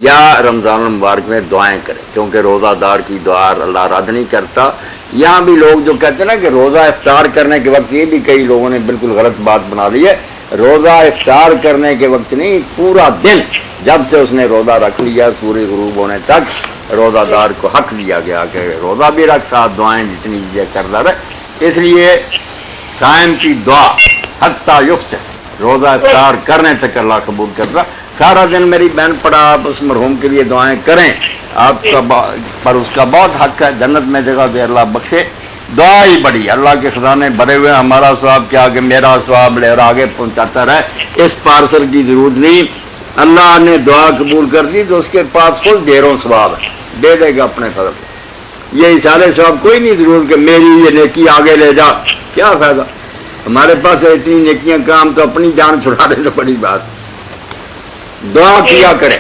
या रमज़ान मुबारक में दुआएं करें, क्योंकि रोज़ादार की दुआ अल्लाह रद्द नहीं करता। यहाँ भी लोग जो कहते हैं ना कि रोज़ा इफ्तार करने के वक्त, ये भी कई लोगों ने बिल्कुल गलत बात बना ली है। रोज़ा इफ्तार करने के वक्त नहीं, पूरा दिन जब से उसने रोज़ा रख लिया सूर्य गुरूब होने तक रोज़ादार को हक दिया गया कि रोज़ा भी रख, साथ दुआएं जितनी करता रहे। इसलिए साइम की दुआ हत्ता युफ्त, रोज़ा इफ्तार करने तक अल्लाह कबूल करता। सारा दिन मेरी बहन पड़ा, आप उस मरहूम के लिए दुआएं करें, आपका पर उसका बहुत हक है, जन्नत में जगह दे अल्लाह बख्शे। दुआ ही बड़ी, अल्लाह के खजाने भरे हुए, हमारा स्वाब क्या आगे मेरा स्वाब ले और आगे पहुंचाता रहे। इस पार्सल की जरूरत नहीं, अल्लाह ने दुआ कबूल कर दी तो उसके पास खुद ढेरों स्वाब है, दे देगा अपने फजल। ये सारे स्वाब कोई नहीं जरूरत कि मेरी ये नेकी आगे ले जा, क्या फायदा। हमारे पास इतनी नेकियां काम तो अपनी जान छुड़ा दे तो बड़ी बात। दुआ किया करें।